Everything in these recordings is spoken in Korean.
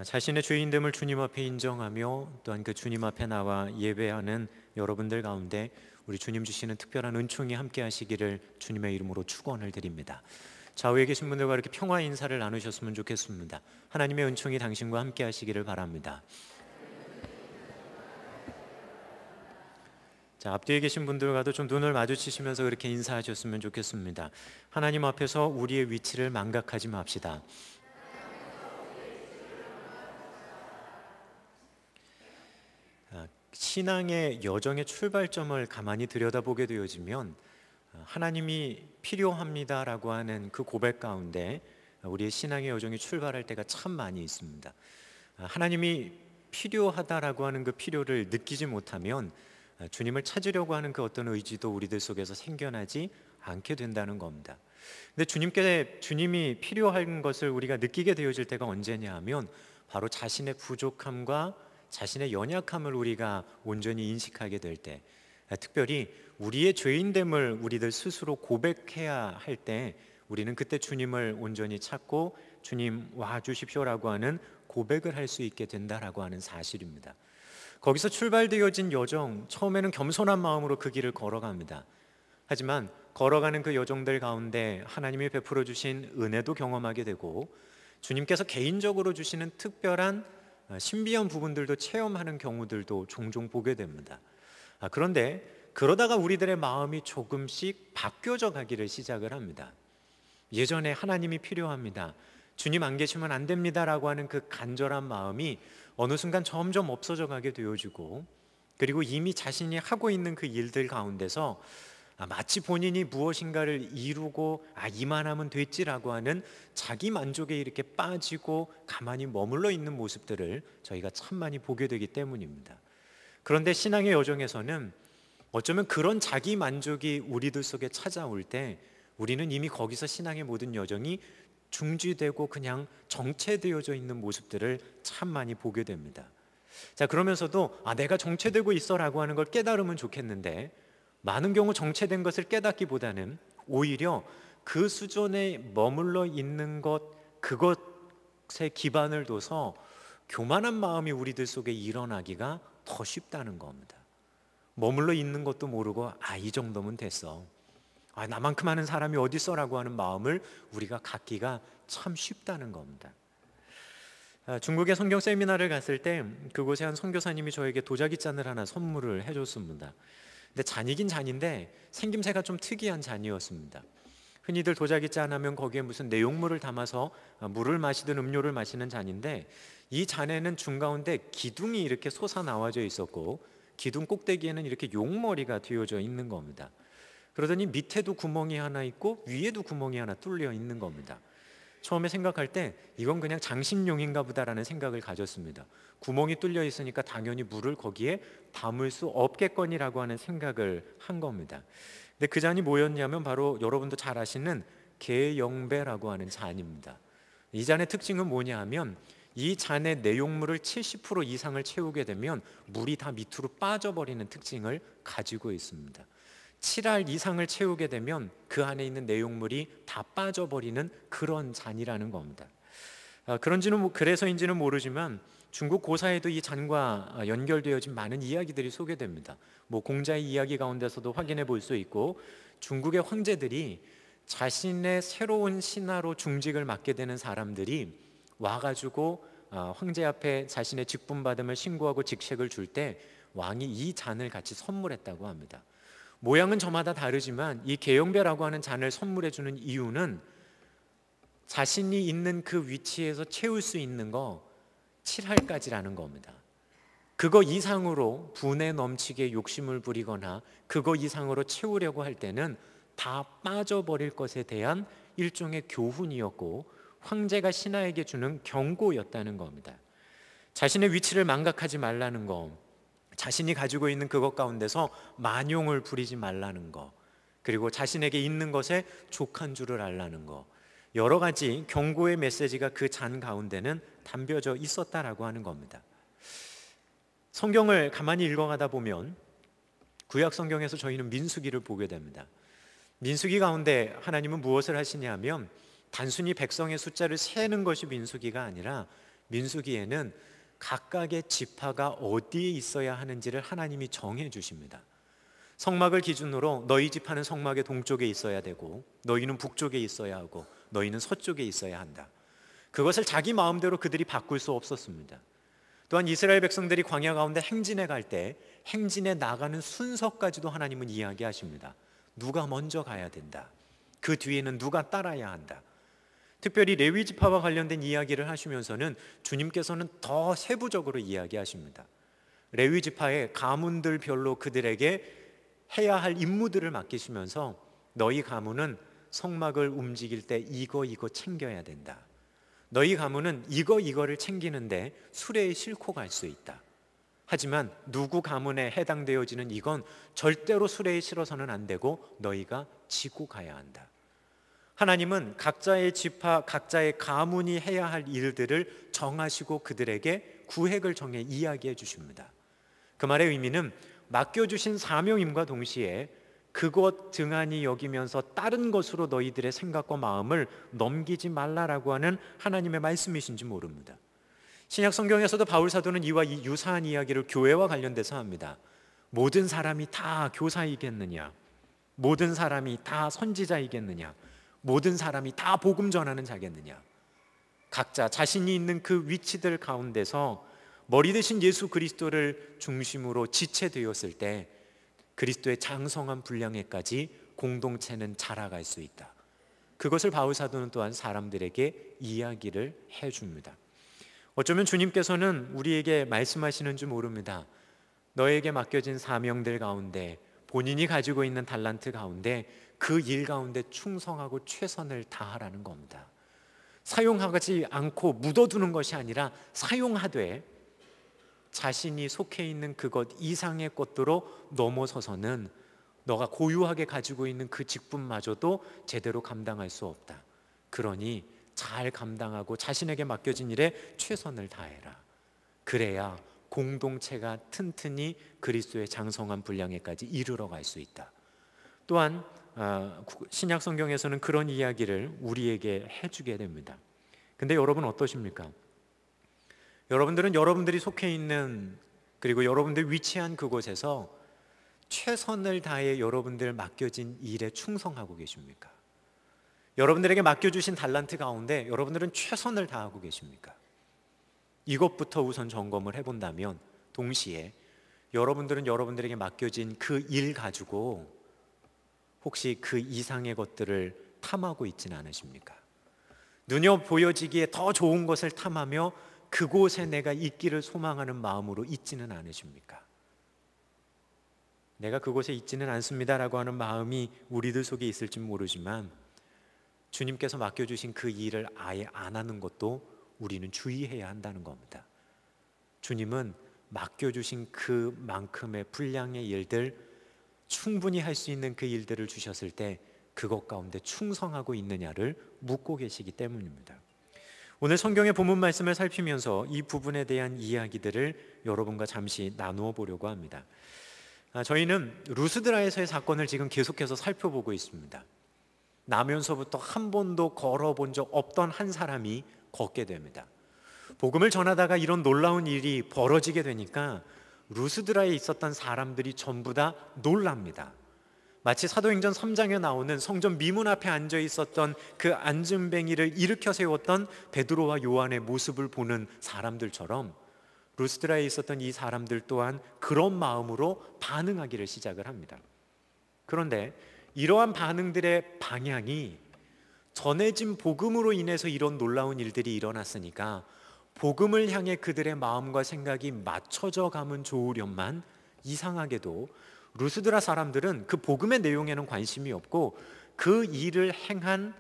자신의 죄인됨을 주님 앞에 인정하며 또한 그 주님 앞에 나와 예배하는 여러분들 가운데 우리 주님 주시는 특별한 은총이 함께 하시기를 주님의 이름으로 축원을 드립니다. 좌우에 계신 분들과 이렇게 평화 인사를 나누셨으면 좋겠습니다. 하나님의 은총이 당신과 함께 하시기를 바랍니다. 자, 앞뒤에 계신 분들과도 좀 눈을 마주치시면서 그렇게 인사하셨으면 좋겠습니다. 하나님 앞에서 우리의 위치를 망각하지 맙시다. 신앙의 여정의 출발점을 가만히 들여다보게 되어지면 하나님이 필요합니다라고 하는 그 고백 가운데 우리의 신앙의 여정이 출발할 때가 참 많이 있습니다. 하나님이 필요하다라고 하는 그 필요를 느끼지 못하면 주님을 찾으려고 하는 그 어떤 의지도 우리들 속에서 생겨나지 않게 된다는 겁니다. 근데 주님이 필요한 것을 우리가 느끼게 되어질 때가 언제냐 하면 바로 자신의 부족함과 자신의 연약함을 우리가 온전히 인식하게 될 때, 특별히 우리의 죄인됨을 우리들 스스로 고백해야 할 때 우리는 그때 주님을 온전히 찾고 주님 와 주십시오라고 하는 고백을 할 수 있게 된다라고 하는 사실입니다. 거기서 출발되어진 여정, 처음에는 겸손한 마음으로 그 길을 걸어갑니다. 하지만 걸어가는 그 여정들 가운데 하나님이 베풀어 주신 은혜도 경험하게 되고 주님께서 개인적으로 주시는 특별한 신비한 부분들도 체험하는 경우들도 종종 보게 됩니다. 그런데 그러다가 우리들의 마음이 조금씩 바뀌어져 가기를 시작을 합니다. 예전에 하나님이 필요합니다, 주님 안 계시면 안 됩니다라고 하는 그 간절한 마음이 어느 순간 점점 없어져 가게 되어지고, 그리고 이미 자신이 하고 있는 그 일들 가운데서 마치 본인이 무엇인가를 이루고 이만하면 됐지라고 하는 자기 만족에 이렇게 빠지고 가만히 머물러 있는 모습들을 저희가 참 많이 보게 되기 때문입니다. 그런데 신앙의 여정에서는 어쩌면 그런 자기 만족이 우리들 속에 찾아올 때 우리는 이미 거기서 신앙의 모든 여정이 중지되고 그냥 정체되어져 있는 모습들을 참 많이 보게 됩니다. 자, 그러면서도 내가 정체되고 있어라고 하는 걸 깨달으면 좋겠는데, 많은 경우 정체된 것을 깨닫기보다는 오히려 그 수준에 머물러 있는 것, 그것에 기반을 둬서 교만한 마음이 우리들 속에 일어나기가 더 쉽다는 겁니다. 머물러 있는 것도 모르고 이 정도면 됐어, 나만큼 하는 사람이 어디 있어라고 하는 마음을 우리가 갖기가 참 쉽다는 겁니다. 중국에 성경 세미나를 갔을 때 그곳에 한 선교사님이 저에게 도자기잔을 하나 선물을 해줬습니다. 근데 잔이긴 잔인데 생김새가 좀 특이한 잔이었습니다. 흔히들 도자기잔 하면 거기에 무슨 내용물을 담아서 물을 마시든 음료를 마시는 잔인데, 이 잔에는 중가운데 기둥이 이렇게 솟아나와져 있었고 기둥 꼭대기에는 이렇게 용머리가 뉘어져 있는 겁니다. 그러더니 밑에도 구멍이 하나 있고 위에도 구멍이 하나 뚫려 있는 겁니다. 처음에 생각할 때 이건 그냥 장식용인가 보다라는 생각을 가졌습니다. 구멍이 뚫려 있으니까 당연히 물을 거기에 담을 수 없겠거니라고 하는 생각을 한 겁니다. 근데 그 잔이 뭐였냐면 바로 여러분도 잘 아시는 개영배라고 하는 잔입니다. 이 잔의 특징은 뭐냐 하면 이 잔의 내용물을 70% 이상을 채우게 되면 물이 다 밑으로 빠져버리는 특징을 가지고 있습니다. 7알 이상을 채우게 되면 그 안에 있는 내용물이 다 빠져버리는 그런 잔이라는 겁니다. 그래서인지는 모르지만 중국 고사에도 이 잔과 연결되어진 많은 이야기들이 소개됩니다. 공자의 이야기 가운데서도 확인해 볼 수 있고, 중국의 황제들이 자신의 새로운 신하로 중직을 맡게 되는 사람들이 와가지고 황제 앞에 자신의 직분받음을 신고하고 직책을 줄 때 왕이 이 잔을 같이 선물했다고 합니다. 모양은 저마다 다르지만 이 개영배라고 하는 잔을 선물해 주는 이유는 자신이 있는 그 위치에서 채울 수 있는 거 7할까지라는 겁니다. 그거 이상으로 분에 넘치게 욕심을 부리거나 그거 이상으로 채우려고 할 때는 다 빠져버릴 것에 대한 일종의 교훈이었고 황제가 신하에게 주는 경고였다는 겁니다. 자신의 위치를 망각하지 말라는 거, 자신이 가지고 있는 그것 가운데서 만용을 부리지 말라는 거, 그리고 자신에게 있는 것에 족한 줄을 알라는 거, 여러 가지 경고의 메시지가 그 잔 가운데는 담겨져 있었다라고 하는 겁니다. 성경을 가만히 읽어가다 보면 구약 성경에서 저희는 민수기를 보게 됩니다. 민수기 가운데 하나님은 무엇을 하시냐면 단순히 백성의 숫자를 세는 것이 민수기가 아니라 민수기에는 각각의 지파가 어디에 있어야 하는지를 하나님이 정해 주십니다. 성막을 기준으로 너희 지파는 성막의 동쪽에 있어야 되고, 너희는 북쪽에 있어야 하고, 너희는 서쪽에 있어야 한다. 그것을 자기 마음대로 그들이 바꿀 수 없었습니다. 또한 이스라엘 백성들이 광야 가운데 행진해 갈 때 행진에 나가는 순서까지도 하나님은 이야기하십니다. 누가 먼저 가야 된다. 그 뒤에는 누가 따라야 한다. 특별히 레위 지파와 관련된 이야기를 하시면서는 주님께서는 더 세부적으로 이야기하십니다. 레위 지파의 가문들별로 그들에게 해야 할 임무들을 맡기시면서 너희 가문은 성막을 움직일 때 이거 챙겨야 된다. 너희 가문은 이거를 챙기는데 수레에 싣고 갈 수 있다. 하지만 누구 가문에 해당되어지는 이건 절대로 수레에 실어서는 안 되고 너희가 지고 가야 한다. 하나님은 각자의 지파, 각자의 가문이 해야 할 일들을 정하시고 그들에게 구획을 정해 이야기해 주십니다. 그 말의 의미는 맡겨주신 사명임과 동시에 그것 등한히 여기면서 다른 것으로 너희들의 생각과 마음을 넘기지 말라라고 하는 하나님의 말씀이신지 모릅니다. 신약 성경에서도 바울 사도는 이와 유사한 이야기를 교회와 관련돼서 합니다. 모든 사람이 다 교사이겠느냐? 모든 사람이 다 선지자이겠느냐? 모든 사람이 다 복음 전하는 자겠느냐? 각자 자신이 있는 그 위치들 가운데서 머리 대신 예수 그리스도를 중심으로 지체되었을 때 그리스도의 장성한 분량에까지 공동체는 자라갈 수 있다. 그것을 바울 사도는 또한 사람들에게 이야기를 해줍니다. 어쩌면 주님께서는 우리에게 말씀하시는 줄 모릅니다. 너에게 맡겨진 사명들 가운데, 본인이 가지고 있는 달란트 가운데 그 일 가운데 충성하고 최선을 다하라는 겁니다. 사용하지 않고 묻어두는 것이 아니라 사용하되 자신이 속해 있는 그것 이상의 것들로 넘어서서는 너가 고유하게 가지고 있는 그 직분마저도 제대로 감당할 수 없다. 그러니 잘 감당하고 자신에게 맡겨진 일에 최선을 다해라. 그래야 공동체가 튼튼히 그리스도의 장성한 분량에까지 이르러 갈 수 있다. 또한 신약 성경에서는 그런 이야기를 우리에게 해주게 됩니다. 근데 여러분 어떠십니까? 여러분들은 여러분들이 속해 있는 그리고 여러분들이 위치한 그곳에서 최선을 다해 여러분들 맡겨진 일에 충성하고 계십니까? 여러분들에게 맡겨주신 달란트 가운데 여러분들은 최선을 다하고 계십니까? 이것부터 우선 점검을 해본다면 동시에 여러분들은 여러분들에게 맡겨진 그 일 가지고 혹시 그 이상의 것들을 탐하고 있지는 않으십니까? 눈여 보여지기에 더 좋은 것을 탐하며 그곳에 내가 있기를 소망하는 마음으로 있지는 않으십니까? 내가 그곳에 있지는 않습니다라고 하는 마음이 우리들 속에 있을지 모르지만 주님께서 맡겨주신 그 일을 아예 안 하는 것도 우리는 주의해야 한다는 겁니다. 주님은 맡겨주신 그만큼의 분량의 일들, 충분히 할 수 있는 그 일들을 주셨을 때 그것 가운데 충성하고 있느냐를 묻고 계시기 때문입니다. 오늘 성경의 본문 말씀을 살피면서 이 부분에 대한 이야기들을 여러분과 잠시 나누어 보려고 합니다. 저희는 루스드라에서의 사건을 지금 계속해서 살펴보고 있습니다. 나면서부터 한 번도 걸어본 적 없던 한 사람이 걷게 됩니다. 복음을 전하다가 이런 놀라운 일이 벌어지게 되니까 루스드라에 있었던 사람들이 전부 다 놀랍니다. 마치 사도행전 3장에 나오는 성전 미문 앞에 앉아 있었던 그 앉은뱅이를 일으켜 세웠던 베드로와 요한의 모습을 보는 사람들처럼 루스드라에 있었던 이 사람들 또한 그런 마음으로 반응하기를 시작을 합니다. 그런데 이러한 반응들의 방향이 전해진 복음으로 인해서 이런 놀라운 일들이 일어났으니까 복음을 향해 그들의 마음과 생각이 맞춰져 가면 좋으련만 이상하게도 루스드라 사람들은 그 복음의 내용에는 관심이 없고 그 일을 행한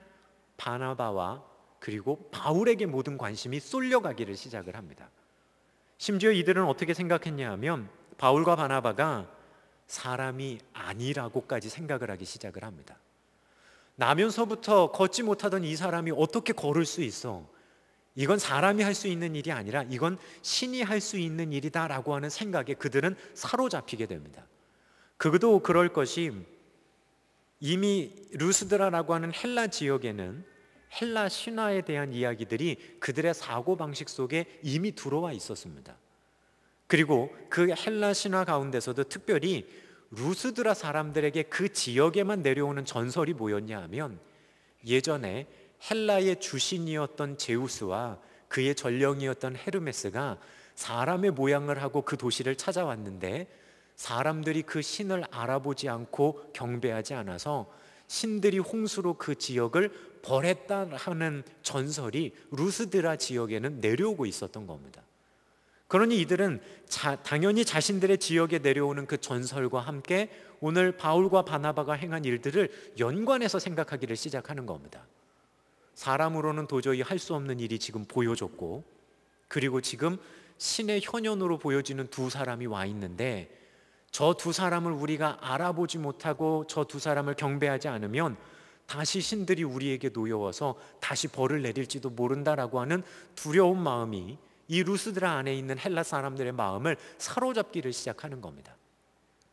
바나바와 그리고 바울에게 모든 관심이 쏠려가기를 시작을 합니다. 심지어 이들은 어떻게 생각했냐 하면 바울과 바나바가 사람이 아니라고까지 생각을 하기 시작을 합니다. 나면서부터 걷지 못하던 이 사람이 어떻게 걸을 수 있어? 이건 사람이 할 수 있는 일이 아니라 이건 신이 할 수 있는 일이다라고 하는 생각에 그들은 사로잡히게 됩니다. 그도 그럴 것이 이미 루스드라라고 하는 헬라 지역에는 헬라 신화에 대한 이야기들이 그들의 사고방식 속에 이미 들어와 있었습니다. 그리고 그 헬라 신화 가운데서도 특별히 루스드라 사람들에게 그 지역에만 내려오는 전설이 뭐였냐 하면, 예전에 헬라의 주신이었던 제우스와 그의 전령이었던 헤르메스가 사람의 모양을 하고 그 도시를 찾아왔는데, 사람들이 그 신을 알아보지 않고 경배하지 않아서 신들이 홍수로 그 지역을 벌했다 하는 전설이 루스드라 지역에는 내려오고 있었던 겁니다. 그러니 이들은 당연히 자신들의 지역에 내려오는 그 전설과 함께 오늘 바울과 바나바가 행한 일들을 연관해서 생각하기를 시작하는 겁니다. 사람으로는 도저히 할 수 없는 일이 지금 보여졌고, 그리고 지금 신의 현현으로 보여지는 두 사람이 와 있는데, 저 두 사람을 우리가 알아보지 못하고 저 두 사람을 경배하지 않으면 다시 신들이 우리에게 놓여와서 다시 벌을 내릴지도 모른다라고 하는 두려운 마음이 이 루스드라 안에 있는 헬라 사람들의 마음을 사로잡기를 시작하는 겁니다.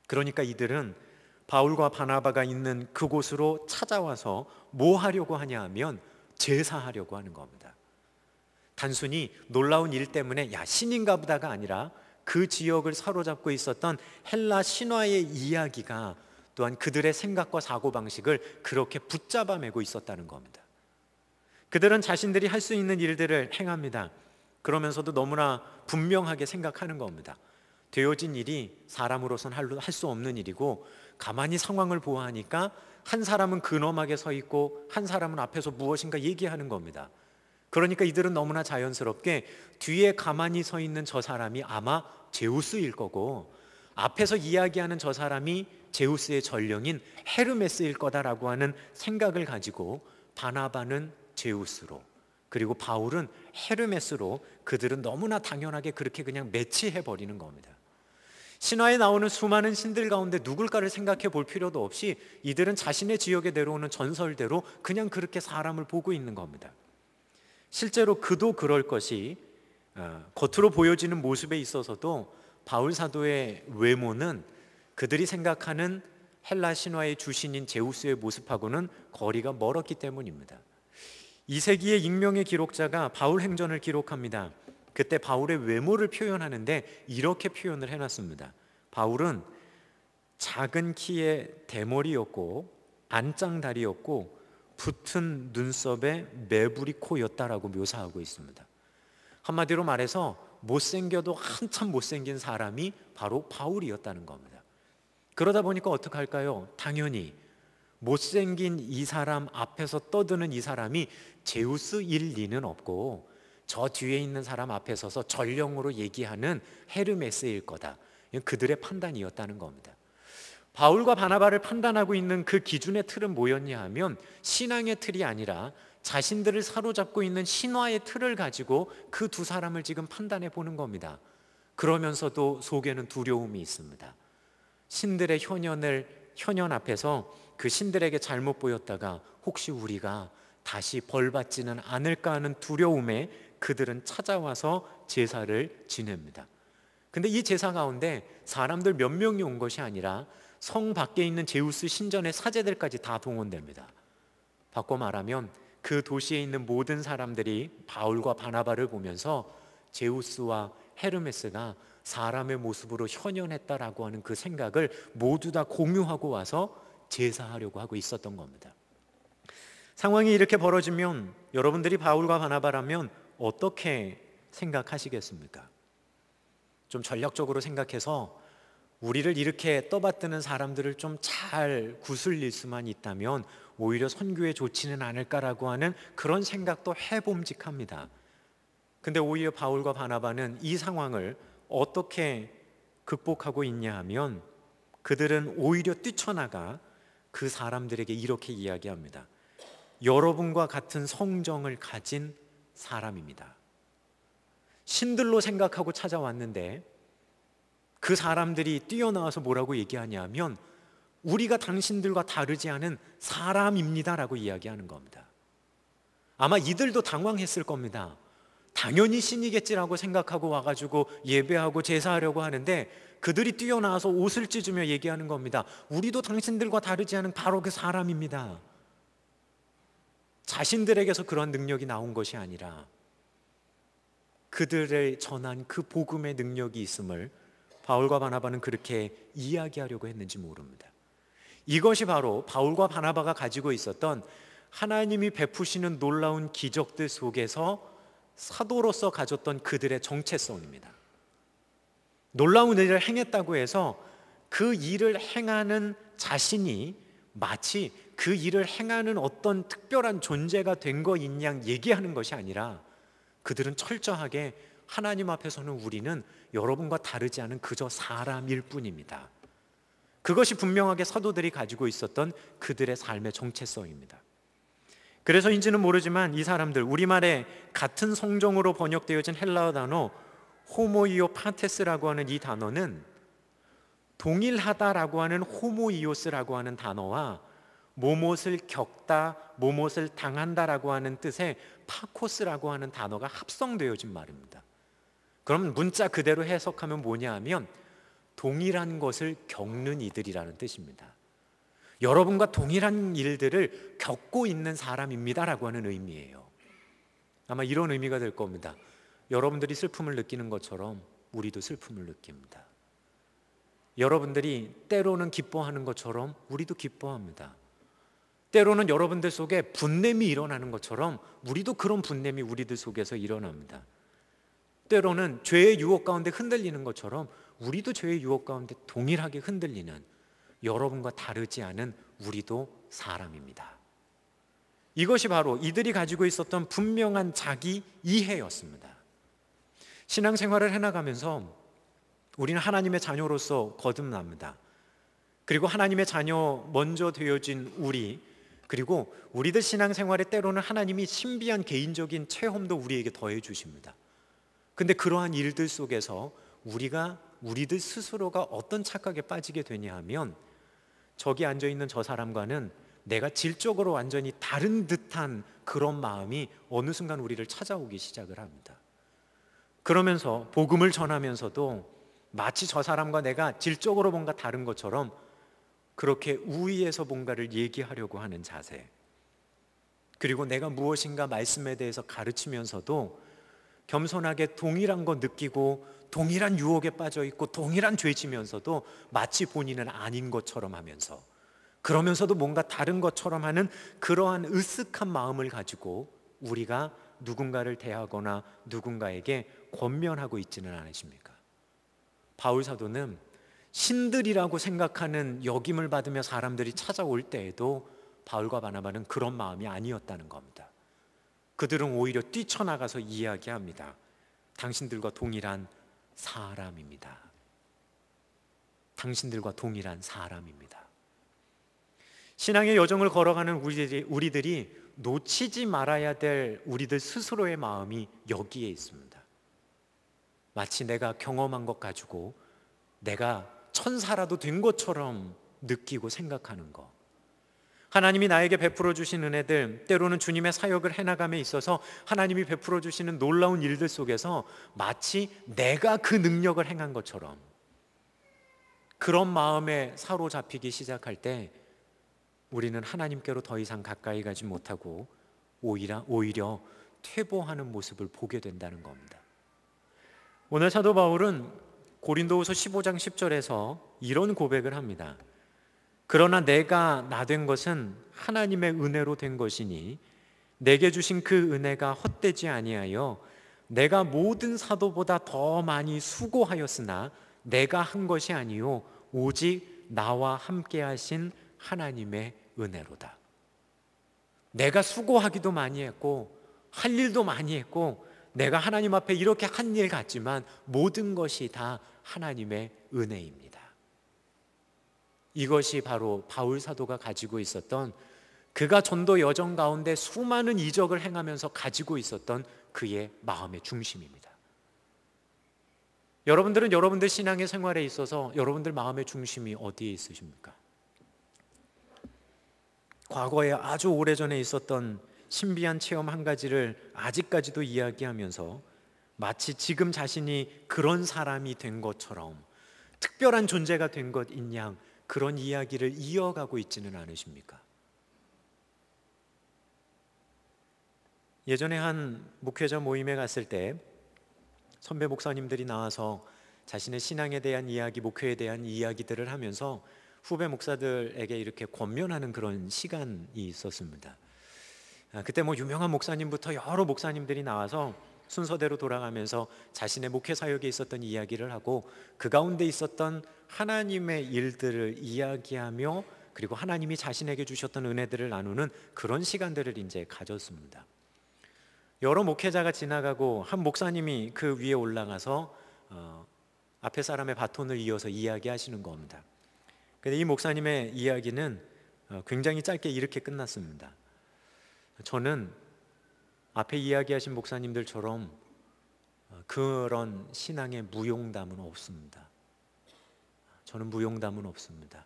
그러니까 이들은 바울과 바나바가 있는 그곳으로 찾아와서 뭐 하려고 하냐 하면 제사하려고 하는 겁니다. 단순히 놀라운 일 때문에 야 신인가 보다가 아니라 그 지역을 사로잡고 있었던 헬라 신화의 이야기가 또한 그들의 생각과 사고방식을 그렇게 붙잡아 매고 있었다는 겁니다. 그들은 자신들이 할 수 있는 일들을 행합니다. 그러면서도 너무나 분명하게 생각하는 겁니다. 되어진 일이 사람으로선 할 수 없는 일이고, 가만히 상황을 보아하니까 한 사람은 근엄하게 서 있고 한 사람은 앞에서 무엇인가 얘기하는 겁니다. 그러니까 이들은 너무나 자연스럽게 뒤에 가만히 서 있는 저 사람이 아마 제우스일 거고, 앞에서 이야기하는 저 사람이 제우스의 전령인 헤르메스일 거다라고 하는 생각을 가지고 바나바는 제우스로, 그리고 바울은 헤르메스로 그들은 너무나 당연하게 그렇게 그냥 매치해버리는 겁니다. 신화에 나오는 수많은 신들 가운데 누굴까를 생각해 볼 필요도 없이 이들은 자신의 지역에 내려오는 전설대로 그냥 그렇게 사람을 보고 있는 겁니다. 실제로 그도 그럴 것이, 겉으로 보여지는 모습에 있어서도 바울 사도의 외모는 그들이 생각하는 헬라 신화의 주신인 제우스의 모습하고는 거리가 멀었기 때문입니다. 2세기의 익명의 기록자가 바울 행전을 기록합니다. 그때 바울의 외모를 표현하는데 이렇게 표현을 해놨습니다. 바울은 작은 키에 대머리였고 안짱다리였고 붙은 눈썹에 매부리 코였다라고 묘사하고 있습니다. 한마디로 말해서 못생겨도 한참 못생긴 사람이 바로 바울이었다는 겁니다. 그러다 보니까 어떡할까요? 당연히 못생긴 이 사람 앞에서 떠드는 이 사람이 제우스일 리는 없고 저 뒤에 있는 사람 앞에 서서 전령으로 얘기하는 헤르메스일 거다. 그들의 판단이었다는 겁니다. 바울과 바나바를 판단하고 있는 그 기준의 틀은 뭐였냐 하면 신앙의 틀이 아니라 자신들을 사로잡고 있는 신화의 틀을 가지고 그 두 사람을 지금 판단해 보는 겁니다. 그러면서도 속에는 두려움이 있습니다. 신들의 현현 앞에서 그 신들에게 잘못 보였다가 혹시 우리가 다시 벌받지는 않을까 하는 두려움에 그들은 찾아와서 제사를 지냅니다. 근데 이 제사 가운데 사람들 몇 명이 온 것이 아니라 성 밖에 있는 제우스 신전의 사제들까지 다 동원됩니다. 바꿔 말하면 그 도시에 있는 모든 사람들이 바울과 바나바를 보면서 제우스와 헤르메스가 사람의 모습으로 현현했다라고 하는 그 생각을 모두 다 공유하고 와서 제사하려고 하고 있었던 겁니다. 상황이 이렇게 벌어지면 여러분들이 바울과 바나바라면 어떻게 생각하시겠습니까? 좀 전략적으로 생각해서 우리를 이렇게 떠받드는 사람들을 좀 잘 구슬릴 수만 있다면 오히려 선교에 좋지는 않을까라고 하는 그런 생각도 해봄직합니다. 근데 오히려 바울과 바나바는 이 상황을 어떻게 극복하고 있냐 하면 그들은 오히려 뛰쳐나가 그 사람들에게 이렇게 이야기합니다. 여러분과 같은 성정을 가진 사람입니다. 신들로 생각하고 찾아왔는데 그 사람들이 뛰어나와서 뭐라고 얘기하냐면 우리가 당신들과 다르지 않은 사람입니다라고 이야기하는 겁니다. 아마 이들도 당황했을 겁니다. 당연히 신이겠지라고 생각하고 와가지고 예배하고 제사하려고 하는데 그들이 뛰어나와서 옷을 찢으며 얘기하는 겁니다. 우리도 당신들과 다르지 않은 바로 그 사람입니다. 자신들에게서 그런 능력이 나온 것이 아니라 그들의 전한 그 복음의 능력이 있음을 바울과 바나바는 그렇게 이야기하려고 했는지 모릅니다. 이것이 바로 바울과 바나바가 가지고 있었던 하나님이 베푸시는 놀라운 기적들 속에서 사도로서 가졌던 그들의 정체성입니다. 놀라운 일을 행했다고 해서 그 일을 행하는 자신이 마치 그 일을 행하는 어떤 특별한 존재가 된 것인 양 얘기하는 것이 아니라 그들은 철저하게 하나님 앞에서는 우리는 여러분과 다르지 않은 그저 사람일 뿐입니다. 그것이 분명하게 사도들이 가지고 있었던 그들의 삶의 정체성입니다. 그래서인지는 모르지만 이 사람들, 우리말에 같은 성종으로 번역되어진 헬라어 단어 호모이오 파테스라고 하는 이 단어는 동일하다라고 하는 호모이오스라고 하는 단어와 뭐뭇을 겪다, 뭐뭇을 당한다라고 하는 뜻의 파코스라고 하는 단어가 합성되어진 말입니다. 그럼 문자 그대로 해석하면 뭐냐 하면 동일한 것을 겪는 이들이라는 뜻입니다. 여러분과 동일한 일들을 겪고 있는 사람입니다라고 하는 의미예요. 아마 이런 의미가 될 겁니다. 여러분들이 슬픔을 느끼는 것처럼 우리도 슬픔을 느낍니다. 여러분들이 때로는 기뻐하는 것처럼 우리도 기뻐합니다. 때로는 여러분들 속에 분냄이 일어나는 것처럼 우리도 그런 분냄이 우리들 속에서 일어납니다. 때로는 죄의 유혹 가운데 흔들리는 것처럼 우리도 죄의 유혹 가운데 동일하게 흔들리는, 여러분과 다르지 않은 우리도 사람입니다. 이것이 바로 이들이 가지고 있었던 분명한 자기 이해였습니다. 신앙생활을 해나가면서 우리는 하나님의 자녀로서 거듭납니다. 그리고 하나님의 자녀 먼저 되어진 우리, 그리고 우리들 신앙생활에 때로는 하나님이 신비한 개인적인 체험도 우리에게 더해 주십니다. 근데 그러한 일들 속에서 우리들 스스로가 어떤 착각에 빠지게 되냐 하면 저기 앉아있는 저 사람과는 내가 질적으로 완전히 다른 듯한 그런 마음이 어느 순간 우리를 찾아오기 시작을 합니다. 그러면서 복음을 전하면서도 마치 저 사람과 내가 질적으로 뭔가 다른 것처럼 그렇게 우위에서 뭔가를 얘기하려고 하는 자세, 그리고 내가 무엇인가 말씀에 대해서 가르치면서도 겸손하게 동일한 거 느끼고 동일한 유혹에 빠져 있고 동일한 죄 지면서도 마치 본인은 아닌 것처럼 하면서, 그러면서도 뭔가 다른 것처럼 하는 그러한 으쓱한 마음을 가지고 우리가 누군가를 대하거나 누군가에게 권면하고 있지는 않으십니까? 바울 사도는 신들이라고 생각하는 역임을 받으며 사람들이 찾아올 때에도 바울과 바나바는 그런 마음이 아니었다는 겁니다. 그들은 오히려 뛰쳐나가서 이야기합니다. 당신들과 동일한 사람입니다. 당신들과 동일한 사람입니다. 신앙의 여정을 걸어가는 우리들이 놓치지 말아야 될 우리들 스스로의 마음이 여기에 있습니다. 마치 내가 경험한 것 가지고 내가 천사라도 된 것처럼 느끼고 생각하는 것, 하나님이 나에게 베풀어 주신 은혜들, 때로는 주님의 사역을 해나감에 있어서 하나님이 베풀어 주시는 놀라운 일들 속에서 마치 내가 그 능력을 행한 것처럼 그런 마음에 사로잡히기 시작할 때 우리는 하나님께로 더 이상 가까이 가지 못하고 오히려 퇴보하는 모습을 보게 된다는 겁니다. 오늘 사도 바울은 고린도후서 15장 10절에서 이런 고백을 합니다. 그러나 내가 나 된 것은 하나님의 은혜로 된 것이니 내게 주신 그 은혜가 헛되지 아니하여 내가 모든 사도보다 더 많이 수고하였으나 내가 한 것이 아니요 오직 나와 함께 하신 하나님의 은혜로다. 내가 수고하기도 많이 했고 할 일도 많이 했고 내가 하나님 앞에 이렇게 한 일 같지만 모든 것이 다 하나님의 은혜입니다. 이것이 바로 바울 사도가 가지고 있었던, 그가 전도 여정 가운데 수많은 이적을 행하면서 가지고 있었던 그의 마음의 중심입니다. 여러분들은 여러분들 신앙의 생활에 있어서 여러분들 마음의 중심이 어디에 있으십니까? 과거에 아주 오래전에 있었던 신비한 체험 한 가지를 아직까지도 이야기하면서 마치 지금 자신이 그런 사람이 된 것처럼 특별한 존재가 된 것인 양 그런 이야기를 이어가고 있지는 않으십니까? 예전에 한 목회자 모임에 갔을 때 선배 목사님들이 나와서 자신의 신앙에 대한 이야기, 목회에 대한 이야기들을 하면서 후배 목사들에게 이렇게 권면하는 그런 시간이 있었습니다. 그때 뭐 유명한 목사님부터 여러 목사님들이 나와서 순서대로 돌아가면서 자신의 목회 사역에 있었던 이야기를 하고 그 가운데 있었던 하나님의 일들을 이야기하며 그리고 하나님이 자신에게 주셨던 은혜들을 나누는 그런 시간들을 이제 가졌습니다. 여러 목회자가 지나가고 한 목사님이 그 위에 올라가서 앞에 사람의 바톤을 이어서 이야기하시는 겁니다. 근데 이 목사님의 이야기는 굉장히 짧게 이렇게 끝났습니다. 저는 앞에 이야기하신 목사님들처럼 그런 신앙의 무용담은 없습니다. 저는 무용담은 없습니다.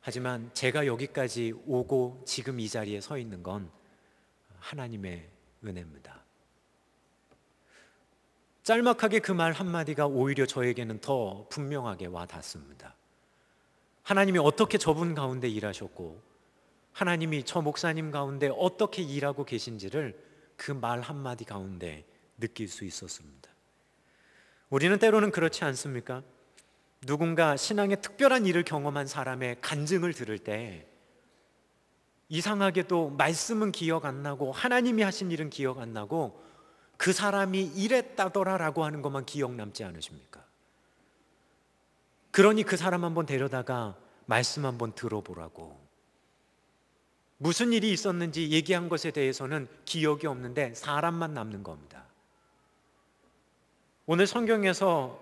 하지만 제가 여기까지 오고 지금 이 자리에 서 있는 건 하나님의 은혜입니다. 짤막하게 그 말 한마디가 오히려 저에게는 더 분명하게 와 닿습니다. 하나님이 어떻게 저분 가운데 일하셨고 하나님이 저 목사님 가운데 어떻게 일하고 계신지를 그 말 한마디 가운데 느낄 수 있었습니다. 우리는 때로는 그렇지 않습니까? 누군가 신앙의 특별한 일을 경험한 사람의 간증을 들을 때 이상하게도 말씀은 기억 안 나고 하나님이 하신 일은 기억 안 나고 그 사람이 이랬다더라라고 하는 것만 기억 남지 않으십니까? 그러니 그 사람 한번 데려다가 말씀 한번 들어보라고. 무슨 일이 있었는지 얘기한 것에 대해서는 기억이 없는데 사람만 남는 겁니다. 오늘 성경에서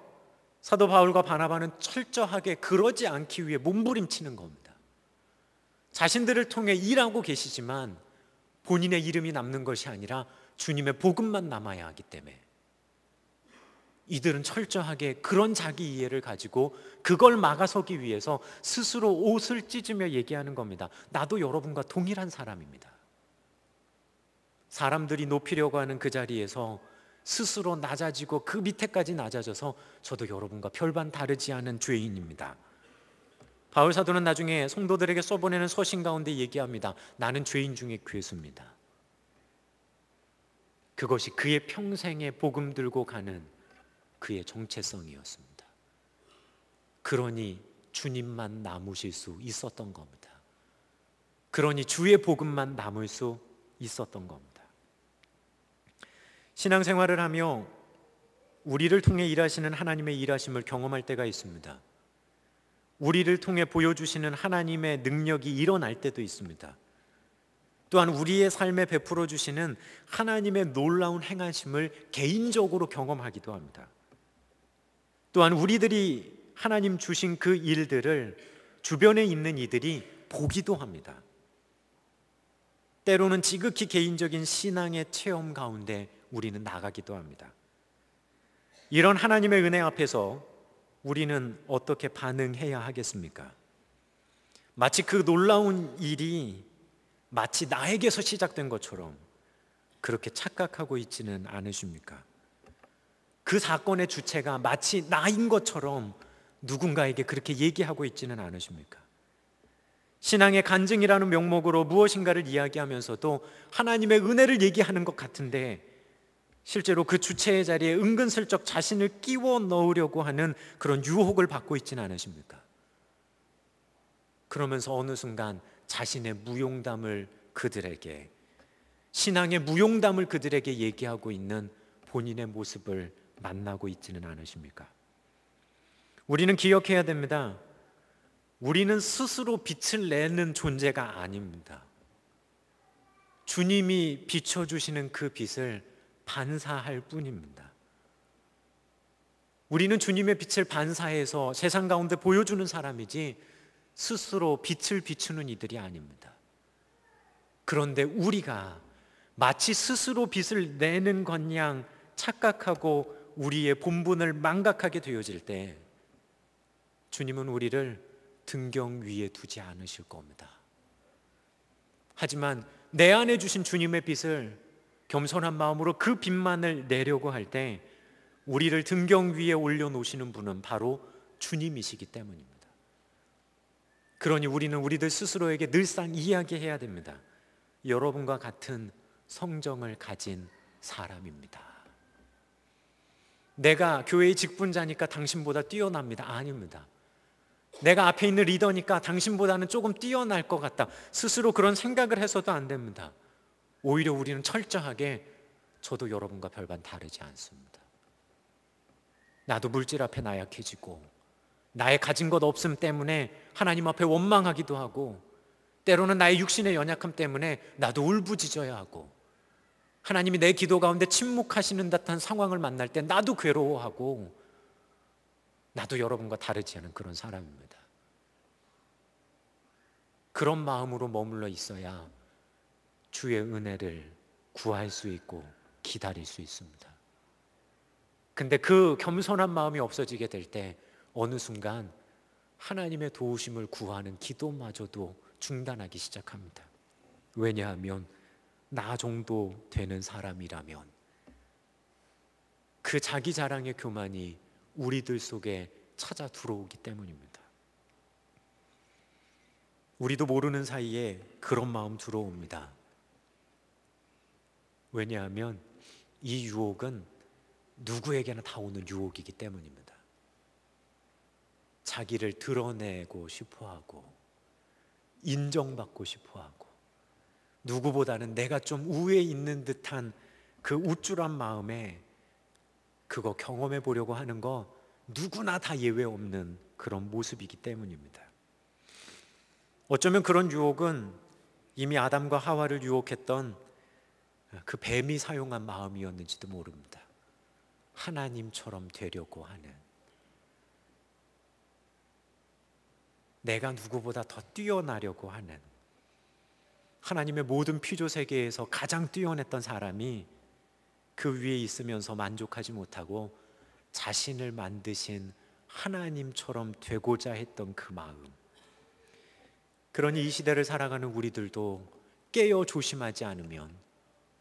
사도 바울과 바나바는 철저하게 그러지 않기 위해 몸부림치는 겁니다. 자신들을 통해 일하고 계시지만 본인의 이름이 남는 것이 아니라 주님의 복음만 남아야 하기 때문에 이들은 철저하게 그런 자기 이해를 가지고 그걸 막아서기 위해서 스스로 옷을 찢으며 얘기하는 겁니다. 나도 여러분과 동일한 사람입니다. 사람들이 높이려고 하는 그 자리에서 스스로 낮아지고 그 밑에까지 낮아져서 저도 여러분과 별반 다르지 않은 죄인입니다. 바울 사도는 나중에 성도들에게 써보내는 서신 가운데 얘기합니다. 나는 죄인 중에 괴수입니다. 그것이 그의 평생에 복음 들고 가는 그의 정체성이었습니다. 그러니 주님만 남으실 수 있었던 겁니다. 그러니 주의 복음만 남을 수 있었던 겁니다. 신앙생활을 하며 우리를 통해 일하시는 하나님의 일하심을 경험할 때가 있습니다. 우리를 통해 보여주시는 하나님의 능력이 일어날 때도 있습니다. 또한 우리의 삶에 베풀어 주시는 하나님의 놀라운 행하심을 개인적으로 경험하기도 합니다. 또한 우리들이 하나님 주신 그 일들을 주변에 있는 이들이 보기도 합니다. 때로는 지극히 개인적인 신앙의 체험 가운데 우리는 나가기도 합니다. 이런 하나님의 은혜 앞에서 우리는 어떻게 반응해야 하겠습니까? 마치 그 놀라운 일이 마치 나에게서 시작된 것처럼 그렇게 착각하고 있지는 않으십니까? 그 사건의 주체가 마치 나인 것처럼 누군가에게 그렇게 얘기하고 있지는 않으십니까? 신앙의 간증이라는 명목으로 무엇인가를 이야기하면서도 하나님의 은혜를 얘기하는 것 같은데 실제로 그 주체의 자리에 은근슬쩍 자신을 끼워 넣으려고 하는 그런 유혹을 받고 있지는 않으십니까? 그러면서 어느 순간 자신의 무용담을 그들에게, 신앙의 무용담을 그들에게 얘기하고 있는 본인의 모습을 만나고 있지는 않으십니까? 우리는 기억해야 됩니다. 우리는 스스로 빛을 내는 존재가 아닙니다. 주님이 비춰주시는 그 빛을 반사할 뿐입니다. 우리는 주님의 빛을 반사해서 세상 가운데 보여주는 사람이지 스스로 빛을 비추는 이들이 아닙니다. 그런데 우리가 마치 스스로 빛을 내는 것양 착각하고 우리의 본분을 망각하게 되어질 때 주님은 우리를 등경 위에 두지 않으실 겁니다. 하지만 내 안에 주신 주님의 빛을 겸손한 마음으로 그 빛만을 내려고 할 때 우리를 등경 위에 올려놓으시는 분은 바로 주님이시기 때문입니다. 그러니 우리는 우리들 스스로에게 늘상 이야기해야 됩니다. 여러분과 같은 성정을 가진 사람입니다. 내가 교회의 직분자니까 당신보다 뛰어납니다. 아닙니다. 내가 앞에 있는 리더니까 당신보다는 조금 뛰어날 것 같다, 스스로 그런 생각을 해서도 안 됩니다. 오히려 우리는 철저하게 저도 여러분과 별반 다르지 않습니다. 나도 물질 앞에 나약해지고 나의 가진 것 없음 때문에 하나님 앞에 원망하기도 하고, 때로는 나의 육신의 연약함 때문에 나도 울부짖어야 하고, 하나님이 내 기도 가운데 침묵하시는 듯한 상황을 만날 때 나도 괴로워하고, 나도 여러분과 다르지 않은 그런 사람입니다. 그런 마음으로 머물러 있어야 주의 은혜를 구할 수 있고 기다릴 수 있습니다. 근데 그 겸손한 마음이 없어지게 될 때 어느 순간 하나님의 도우심을 구하는 기도마저도 중단하기 시작합니다. 왜냐하면 나 정도 되는 사람이라면 그 자기 자랑의 교만이 우리들 속에 찾아 들어오기 때문입니다. 우리도 모르는 사이에 그런 마음 들어옵니다. 왜냐하면 이 유혹은 누구에게나 다 오는 유혹이기 때문입니다. 자기를 드러내고 싶어하고 인정받고 싶어하고 누구보다는 내가 좀 우위에 있는 듯한 그 우쭐한 마음에 그거 경험해 보려고 하는 거 누구나 다 예외 없는 그런 모습이기 때문입니다. 어쩌면 그런 유혹은 이미 아담과 하와를 유혹했던 그 뱀이 사용한 마음이었는지도 모릅니다. 하나님처럼 되려고 하는, 내가 누구보다 더 뛰어나려고 하는, 하나님의 모든 피조 세계에서 가장 뛰어냈던 사람이 그 위에 있으면서 만족하지 못하고 자신을 만드신 하나님처럼 되고자 했던 그 마음. 그러니 이 시대를 살아가는 우리들도 깨어 조심하지 않으면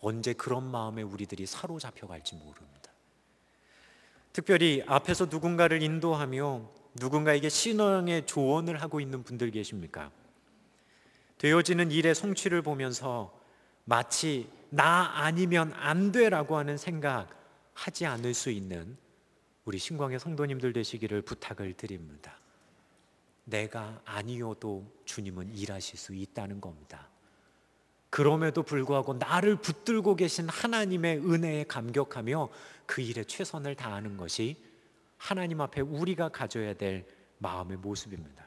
언제 그런 마음에 우리들이 사로잡혀 갈지 모릅니다. 특별히 앞에서 누군가를 인도하며 누군가에게 신앙의 조언을 하고 있는 분들 계십니까? 되어지는 일의 성취를 보면서 마치 나 아니면 안 돼라고 하는 생각 하지 않을 수 있는 우리 신광의 성도님들 되시기를 부탁을 드립니다. 내가 아니어도 주님은 일하실 수 있다는 겁니다. 그럼에도 불구하고 나를 붙들고 계신 하나님의 은혜에 감격하며 그 일에 최선을 다하는 것이 하나님 앞에 우리가 가져야 될 마음의 모습입니다.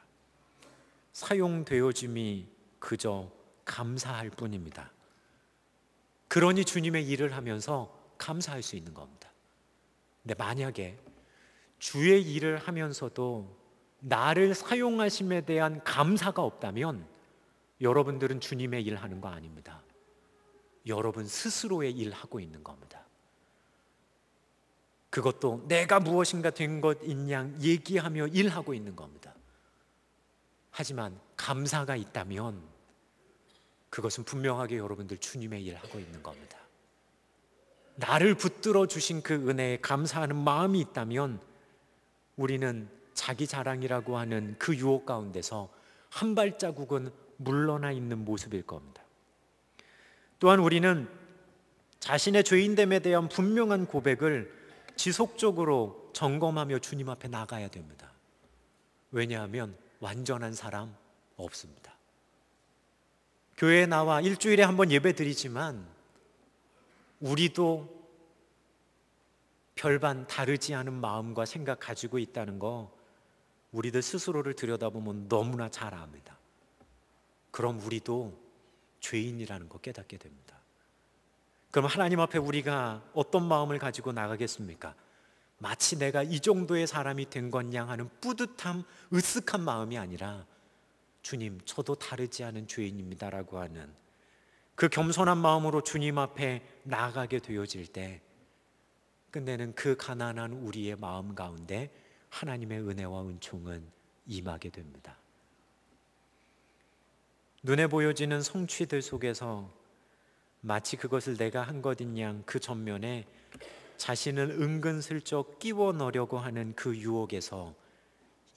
사용되어짐이 그저 감사할 뿐입니다. 그러니 주님의 일을 하면서 감사할 수 있는 겁니다. 근데 만약에 주의 일을 하면서도 나를 사용하심에 대한 감사가 없다면 여러분들은 주님의 일 하는 거 아닙니다. 여러분 스스로의 일 하고 있는 겁니다. 그것도 내가 무엇인가 된 것인 양 얘기하며 일하고 있는 겁니다. 하지만 감사가 있다면 그것은 분명하게 여러분들 주님의 일 하고 있는 겁니다. 나를 붙들어 주신 그 은혜에 감사하는 마음이 있다면 우리는 자기 자랑이라고 하는 그 유혹 가운데서 한 발자국은 물러나 있는 모습일 겁니다. 또한 우리는 자신의 죄인됨에 대한 분명한 고백을 지속적으로 점검하며 주님 앞에 나가야 됩니다. 왜냐하면 완전한 사람 없습니다. 교회에 나와 일주일에 한 번 예배 드리지만 우리도 별반 다르지 않은 마음과 생각 가지고 있다는 거 우리들 스스로를 들여다보면 너무나 잘 압니다. 그럼 우리도 죄인이라는 거 깨닫게 됩니다. 그럼 하나님 앞에 우리가 어떤 마음을 가지고 나가겠습니까? 마치 내가 이 정도의 사람이 된 것냥 하는 뿌듯함, 으쓱한 마음이 아니라 주님, 저도 다르지 않은 죄인입니다라고 하는 그 겸손한 마음으로 주님 앞에 나가게 되어질 때 끝내는 그 가난한 우리의 마음 가운데 하나님의 은혜와 은총은 임하게 됩니다. 눈에 보여지는 성취들 속에서 마치 그것을 내가 한 것인 양 그 전면에 자신을 은근슬쩍 끼워 넣으려고 하는 그 유혹에서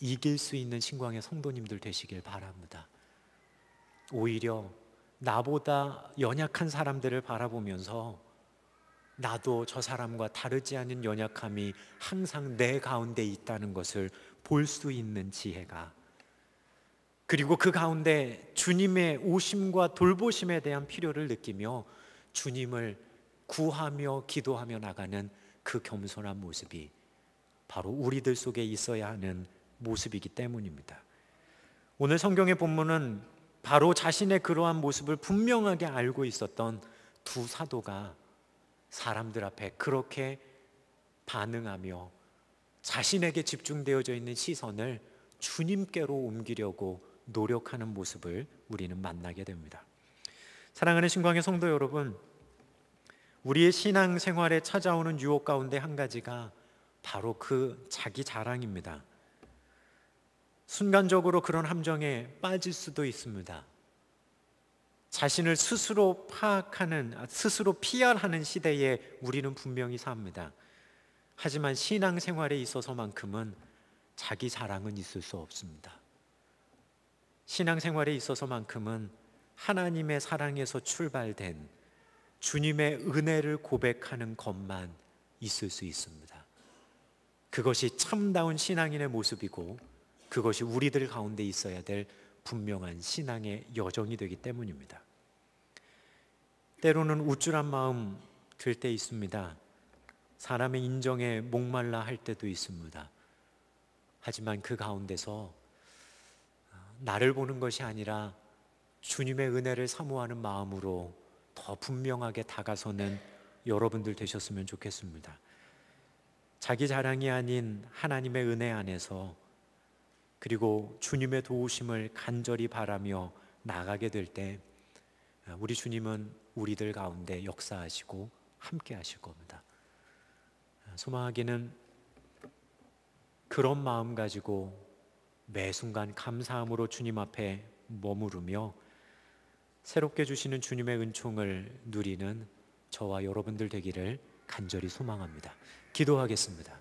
이길 수 있는 신광의 성도님들 되시길 바랍니다. 오히려 나보다 연약한 사람들을 바라보면서 나도 저 사람과 다르지 않은 연약함이 항상 내 가운데 있다는 것을 볼 수 있는 지혜가, 그리고 그 가운데 주님의 오심과 돌보심에 대한 필요를 느끼며 주님을 구하며 기도하며 나가는 그 겸손한 모습이 바로 우리들 속에 있어야 하는 모습이기 때문입니다. 오늘 성경의 본문은 바로 자신의 그러한 모습을 분명하게 알고 있었던 두 사도가 사람들 앞에 그렇게 반응하며 자신에게 집중되어져 있는 시선을 주님께로 옮기려고 노력하는 모습을 우리는 만나게 됩니다. 사랑하는 신광의 성도 여러분, 우리의 신앙 생활에 찾아오는 유혹 가운데 한 가지가 바로 그 자기 자랑입니다. 순간적으로 그런 함정에 빠질 수도 있습니다. 자신을 스스로 파악하는, 스스로 PR하는 시대에 우리는 분명히 삽니다. 하지만 신앙생활에 있어서만큼은 자기 자랑은 있을 수 없습니다. 신앙생활에 있어서만큼은 하나님의 사랑에서 출발된 주님의 은혜를 고백하는 것만 있을 수 있습니다. 그것이 참다운 신앙인의 모습이고 그것이 우리들 가운데 있어야 될 분명한 신앙의 여정이 되기 때문입니다. 때로는 우쭐한 마음 들 때 있습니다. 사람의 인정에 목말라 할 때도 있습니다. 하지만 그 가운데서 나를 보는 것이 아니라 주님의 은혜를 사모하는 마음으로 더 분명하게 다가서는 여러분들 되셨으면 좋겠습니다. 자기 자랑이 아닌 하나님의 은혜 안에서, 그리고 주님의 도우심을 간절히 바라며 나가게 될 때 우리 주님은 우리들 가운데 역사하시고 함께 하실 겁니다. 소망하기는 그런 마음 가지고 매 순간 감사함으로 주님 앞에 머무르며 새롭게 주시는 주님의 은총을 누리는 저와 여러분들 되기를 간절히 소망합니다. 기도하겠습니다.